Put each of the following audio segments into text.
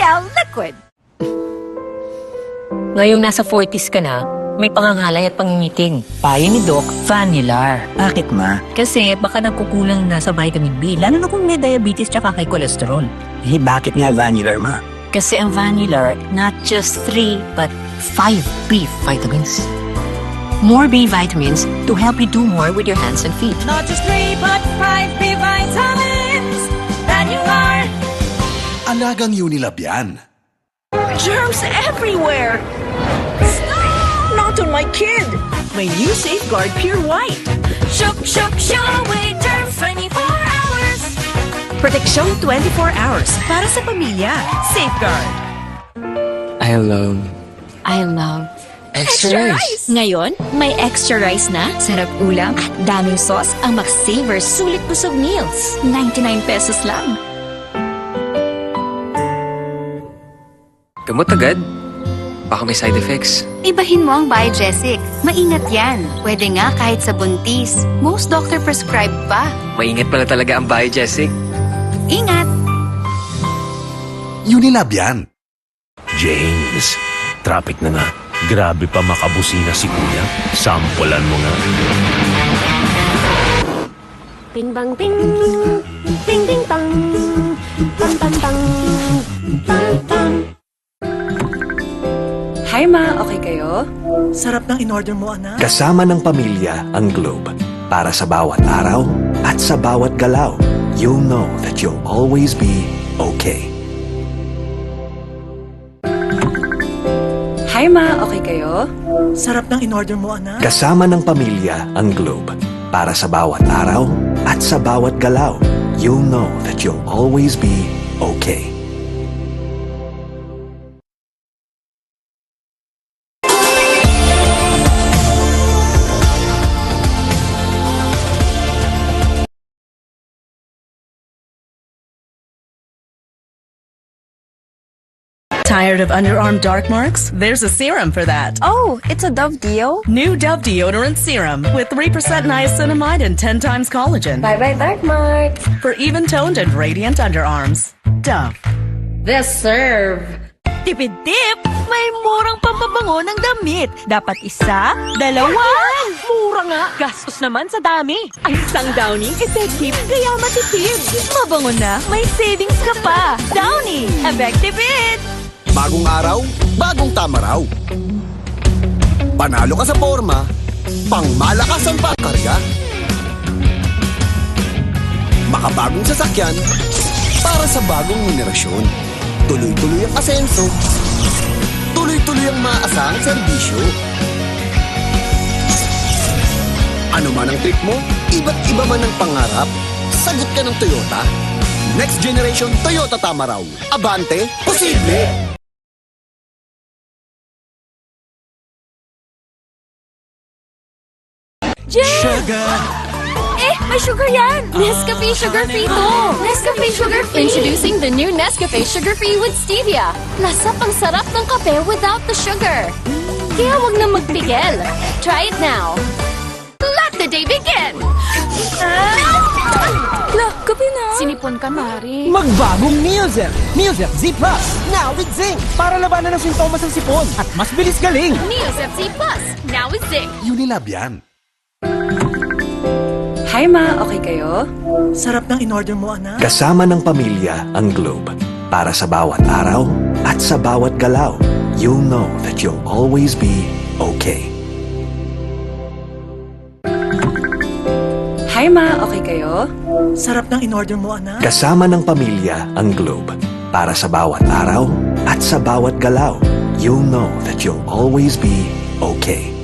PL Liquid. Ngayong nasa 40s ka na, may pangangalay at pangingiting. Payo ni Doc, Vanilar. Bakit ma? Kasi baka nagkukulang na sa vitamin B, lalo na kung may diabetes tsaka kay cholesterol. Eh, bakit nga Vanilar ma? Kasi ang Vanilar, not just 3, but 5 B vitamins. More B vitamins to help you do more with your hands and feet. Not just 3, but 5 B vitamins. Vanilar. Alagang Unilab yan. Germs everywhere. Not on my kid. My new Safeguard Pure White. Shook, show away germs 24 hours. Protection 24 hours para sa pamilya. Safeguard. I love Extra rice. Ngayon, may extra rice na, sarap ulam at daming sauce ang Max-Saver Sulit Busog Meals. 99 pesos lang. Gamot agad? Baka may side effects. Ibahin mo ang Biogesic. Maingat yan. Pwede nga kahit sa buntis. Most doctor prescribe pa. Maingat pala talaga ang Biogesic. Ingat! Unilab yan. James, traffic na nga. Grabe pa makabusina si Kuya. Sampulan mo nga. Bing bang bing, bing bing bang, bang bang bang, bang bang. Hi ma, okay kayo? Sarap ng in-order mo, anak. Kasama ng pamilya ang Globe. Para sa bawat araw at sa bawat galaw, you'll know that you'll always be okay. Hi ma, okay kayo? Sarap ng in-order mo, anak. Kasama ng pamilya ang Globe. Para sa bawat araw at sa bawat galaw, you'll know that you'll always be okay. Tired of underarm dark marks? There's a serum for that. Oh, it's a Dove Deo? New Dove Deodorant Serum with 3% niacinamide and 10 times collagen. Bye-bye dark marks. For even-toned and radiant underarms. Dove. This serve. Tipid-tip! May murang pampabango ng damit. Dapat isa, dalawa. Mura nga. Gastos naman sa dami. Ang isang Downy, effective, kaya matipid. Mabango na, may savings ka pa. Downy, effective it! Bagong araw, bagong tama raw. Panalo ka sa forma, pangmalakas ang pagkarga. Makabagong sasakyan, para sa bagong henerasyon. Tuloy-tuloy ang asenso, tuloy-tuloy ang maaasahang serbisyo. Ano man ang trip mo, iba't iba man ang pangarap, sagot ka ng Toyota. Next generation Toyota Tamaraw. Abante, posible! Sugar! May sugar yan! Nescafe Sugar Free to! Nescafe Sugar Free! Introducing the new Nescafe Sugar Free with Stevia. Lasa pang sarap ng kape without the sugar. Kaya wag na magpigil. Try it now. Let the day begin! Kape na. Sinipon ka, Mari. Magbagong Neozer! Neozer Z Plus! Now with zinc! Para labanan ng sintomas ng sipon at mas bilis galing! Neosep Z Plus. Now with zinc. Unilab yan. Hi ma, okay kayo? Sarap ng in-order mo, anak. Kasama ng pamilya ang Globe. Para sa bawat araw at sa bawat galaw, you'll know that you'll always be okay. Hi ma, okay kayo? Sarap ng in-order mo, anak. Kasama ng pamilya ang Globe. Para sa bawat araw at sa bawat galaw, you'll know that you'll always be okay.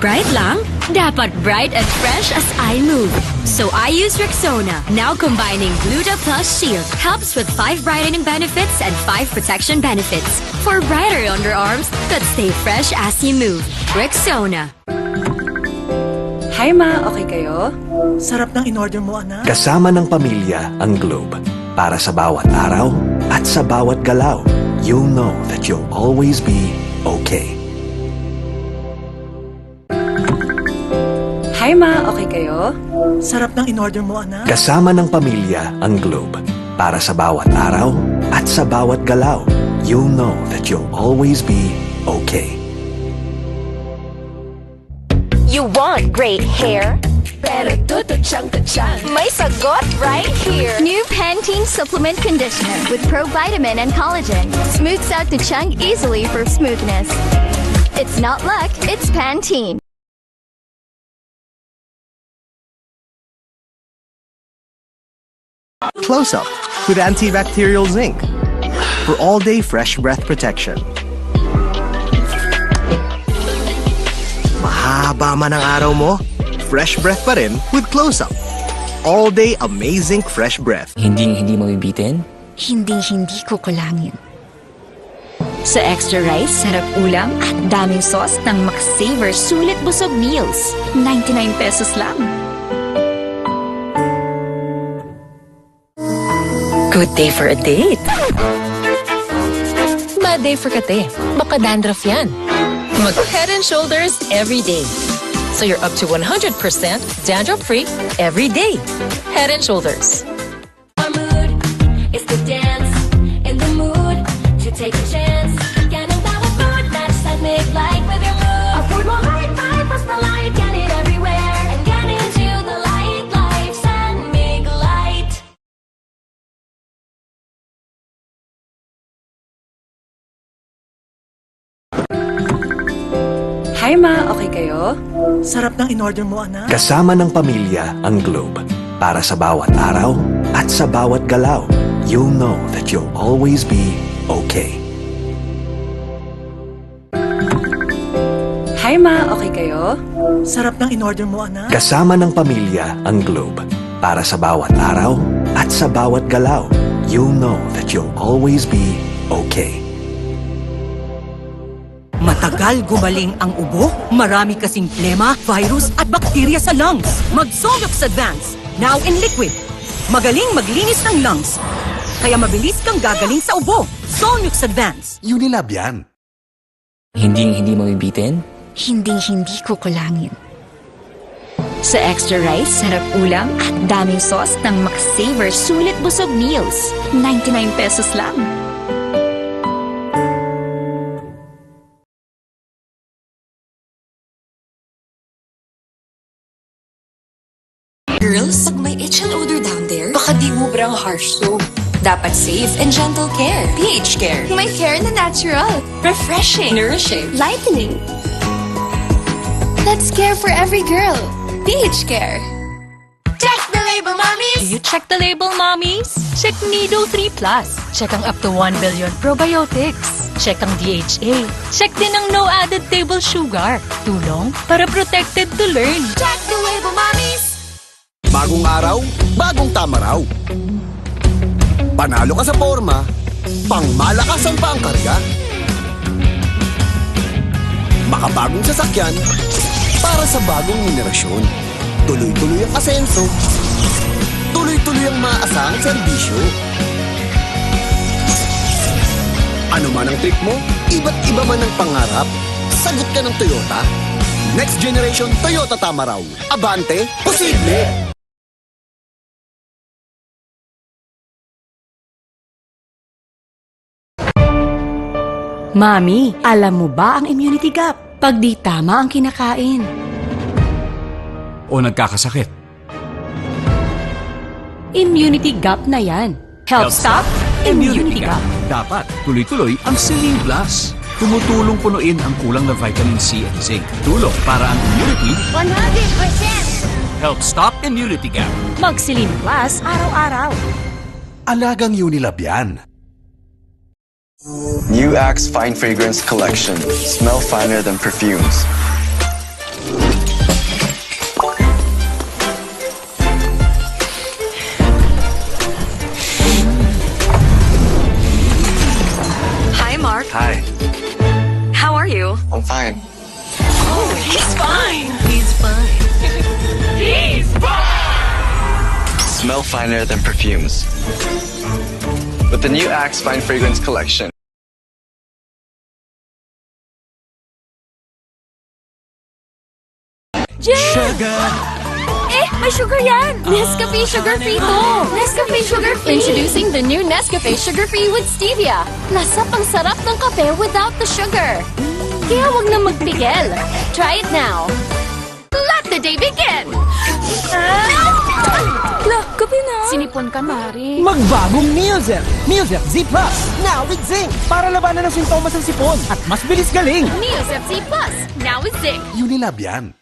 Bright lang? Dapat bright and fresh as I move. So I use Rexona. Now combining Gluta Plus Shield helps with 5 brightening benefits and 5 protection benefits. For brighter underarms that stay fresh as you move. Rexona. Hi ma, okay kayo? Sarap ng in-order mo, anak. Kasama ng pamilya ang Globe. Para sa bawat araw at sa bawat galaw, you'll know that you'll always be okay. Hi Hi ma, okay kayo? Sarap ng in-order mo, anak. Kasama ng pamilya ang Globe. Para sa bawat araw at sa bawat galaw, you'll know that you'll always be okay. You want great hair? Pero tutuchang-tuchang. May sagot right here. New Pantene Supplement Conditioner with provitamin and collagen. Smooths out the chunk easily for smoothness. It's not luck, it's Pantene. Close Up with antibacterial zinc for all-day fresh breath protection. Mahaba man ang araw mo, fresh breath pa rin with Close Up. All-day amazing fresh breath. Hindi mabibitin? Hindi ko kulangin. Sa extra rice, sarap ulam at daming sauce ng McSaver Sulit Busog Meals. 99 pesos lang. Good day for a date. Bad day for kate. Baka dandruff yan. Mag Head and Shoulders every day. So you're up to 100% dandruff-free every day. Head and Shoulders. Our mood is to dance in the mood to take a chance. Ganun bawat mood, match that make light with your mood. Afford mo high five, plus the light, get it everywhere. And get into the light, lights and make light. Hi ma, okay kayo? Sarap ng in-order mo, anak. Kasama ng pamilya ang Globe. Para sa bawat araw at sa bawat galaw, you'll know that you'll always be okay. Hi ma, okay kayo? Sarap ng in-order mo, anak. Kasama ng pamilya ang Globe. Para sa bawat araw at sa bawat galaw, you'll know that you'll always be okay. Matagal gumaling ang ubo, marami kasing plema, virus at bakterya sa lungs. Mag-Solux Advance, now in liquid. Magaling maglinis ng lungs, kaya mabilis kang gagaling sa ubo. Solux Advance. Unilab yan. Hindi mabibitin? Hindi ko kulangin. Sa extra rice, sarap ulam at daming sauce ng McSaver Sulit Busog Meals. 99 pesos lang. Girls, pag may itch and odor down there, baka di ubrang harsh soap. Dapat safe and gentle care. pH Care. May care na natural. Refreshing. Nourishing. Lightening. Let's care for every girl. pH Care. Check the label, mommies! Do you check the label, mommies? Check Nido 3 Plus. Check ang up to 1 billion probiotics. Check ang DHA. Check din ang no added table sugar. Tulong para protected to learn. Check the label, mommies! Bagong araw, bagong tama raw. Panalo ka sa forma, pangmalakasan pa ang karga. Makabagong sasakyan, para sa bagong henerasyon. Tuloy-tuloy ang asenso, tuloy-tuloy ang maaasahang serbisyo. Ano man ang trip mo, iba't iba man ang pangarap, sagot ka ng Toyota. Next generation Toyota tama raw. Abante, posible! Mami, alam mo ba ang immunity gap? Pag di tama ang kinakain. O nagkakasakit. Immunity gap na yan. Help stop immunity gap. Dapat tuloy-tuloy ang Celine Plus. Tumutulong punuin ang kulang na vitamin C at zinc. Tulong para ang immunity 100%! help stop immunity gap. Mag-Celine Plus araw-araw. Alagang Unilab yan. New Axe Fine Fragrance Collection. Smell finer than perfumes. Hi, Mark. Hi, How are you? I'm fine. Oh, he's fine. He's fine. He's fine! Smell finer than perfumes. With the new Axe Fine Fragrance Collection. Sugar! May sugar yan! Nescafe Sugar Free to! Nescafe Sugar Free! Introducing the new Nescafe Sugar Free with Stevia. Lasa pang sarap ng kape without the sugar. Kaya wag na magpigil. Try it now. Let the day begin! Kape na! Sinipon ka, Mari. Magbagong Neozel! Neozel Z Plus! Now with zinc! Para labanan ang sintomas ng sipon at mas bilis galing! Neosep Z Plus, now with zinc. Unilab yan.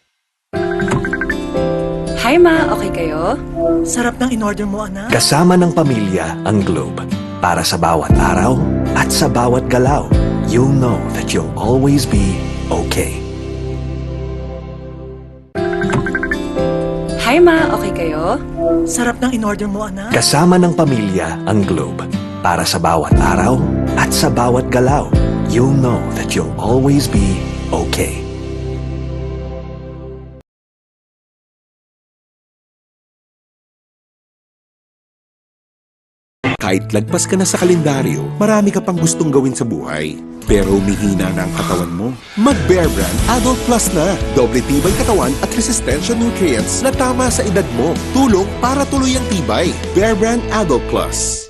Hi ma, okay kayo? Sarap ng in-order mo, anak. Kasama ng pamilya ang Globe. Para sa bawat araw at sa bawat galaw, you'll know that you'll always be okay. Hi ma, okay kayo? Sarap ng in-order mo, anak. Kasama ng pamilya ang Globe. Para sa bawat araw at sa bawat galaw, you'll know that you'll always be okay. Kahit lagpas ka na sa kalendaryo, marami ka pang gustong gawin sa buhay. Pero umihina na ang katawan mo. Mag-Bear Brand Adult Plus na. Doble tibay katawan at resistensya nutrients na tama sa edad mo. Tulong para tuloy ang tibay. Bear Brand Adult Plus.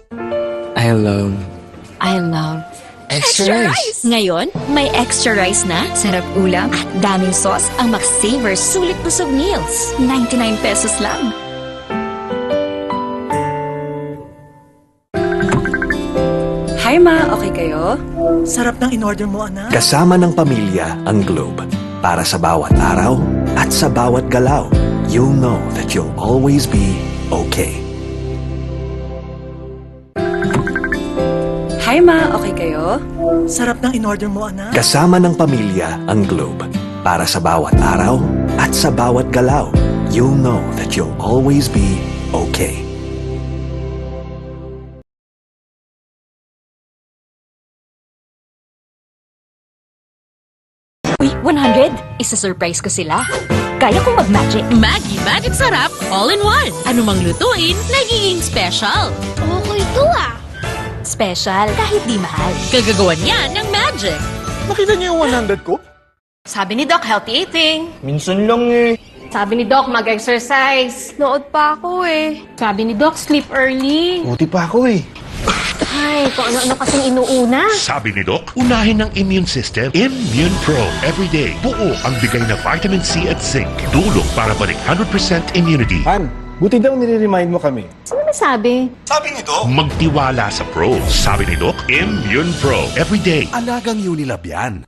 I love Extra rice! Ngayon, may extra rice na, sarap ulam, at daming sauce ang Max Savers Sulit Busog Meals. 99 pesos lang. Hi ma, okay kayo? Sarap ng in-order mo, anak. Kasama ng pamilya ang Globe. Para sa bawat araw at sa bawat galaw, you'll know that you'll always be okay. Hi ma, okay kayo? Sarap ng in-order mo, anak. Kasama ng pamilya ang Globe. Para sa bawat araw at sa bawat galaw, you'll know that you'll always be okay. Uy, 100! Isa-surprise ko sila. Kaya kong mag-magic. Maggie Magic Sarap, all in one. Ano mang lutuin, nagiging special. Okay to ah. Special, kahit di mahal. Kagagawan yan ng magic. Nakita niyo yung 100 ko? Sabi ni Doc, healthy eating. Minsan lang eh. Sabi ni Doc, mag-exercise. Nood pa ako eh. Sabi ni Doc, sleep early. Buti pa ako eh. Ay, kung ano-ano kasing inuuna. Sabi ni Doc, unahin ng immune system, Immune Pro. Everyday, buo ang bigay na vitamin C at zinc. Tulong para balik 100% immunity. Han, buti daw nire-remind mo kami. Sino may sabi? Sabi ni Doc, Magtiwala sa Pro. Sabi ni Doc, Immune Pro. Everyday. alagang Unilab yan.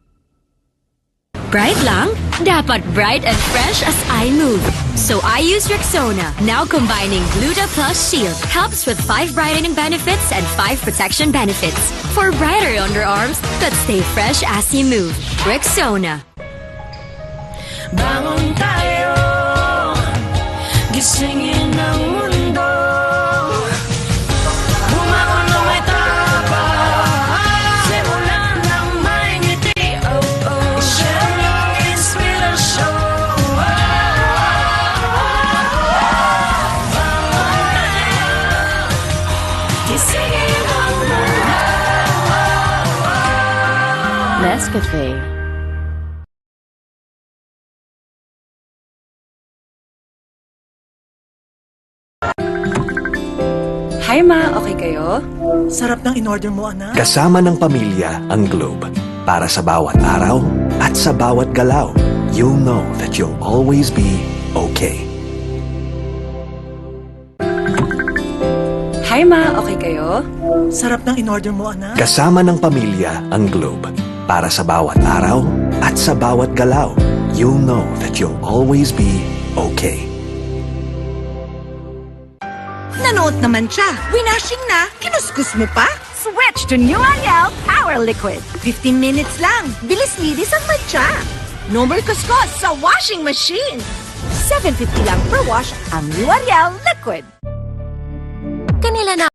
Bright lang? Dapat bright and fresh as I move. So I use Rexona, now combining Gluta Plus Shield. Helps with 5 brightening benefits and 5 protection benefits. For brighter underarms that stay fresh as you move. Rexona. Bangon tayo, gisingin ang mundo. Bumangon na may tapang, simulan ng may ngiti. Oh, oh, share ng inspirasyon. Bangon tayo, gisingin ang mundo. Nescafe. Hi ma, okay kayo? Sarap ng in-order mo, anak. Kasama ng pamilya ang Globe. Para sa bawat araw at sa bawat galaw, you'll know that you'll always be okay. Hi ma, okay kayo? Sarap ng in-order mo, anak. Kasama ng pamilya ang Globe. Para sa bawat araw at sa bawat galaw, you'll know that you'll always be okay. Nanood naman siya. Winashing na, kinuskus mo pa? Switch to New Ariel Power Liquid. 15 minutes lang. Bilis-linis ang matcha. No more kuskus sa washing machine. $7.50 lang per wash ang New Ariel Liquid. Kanila na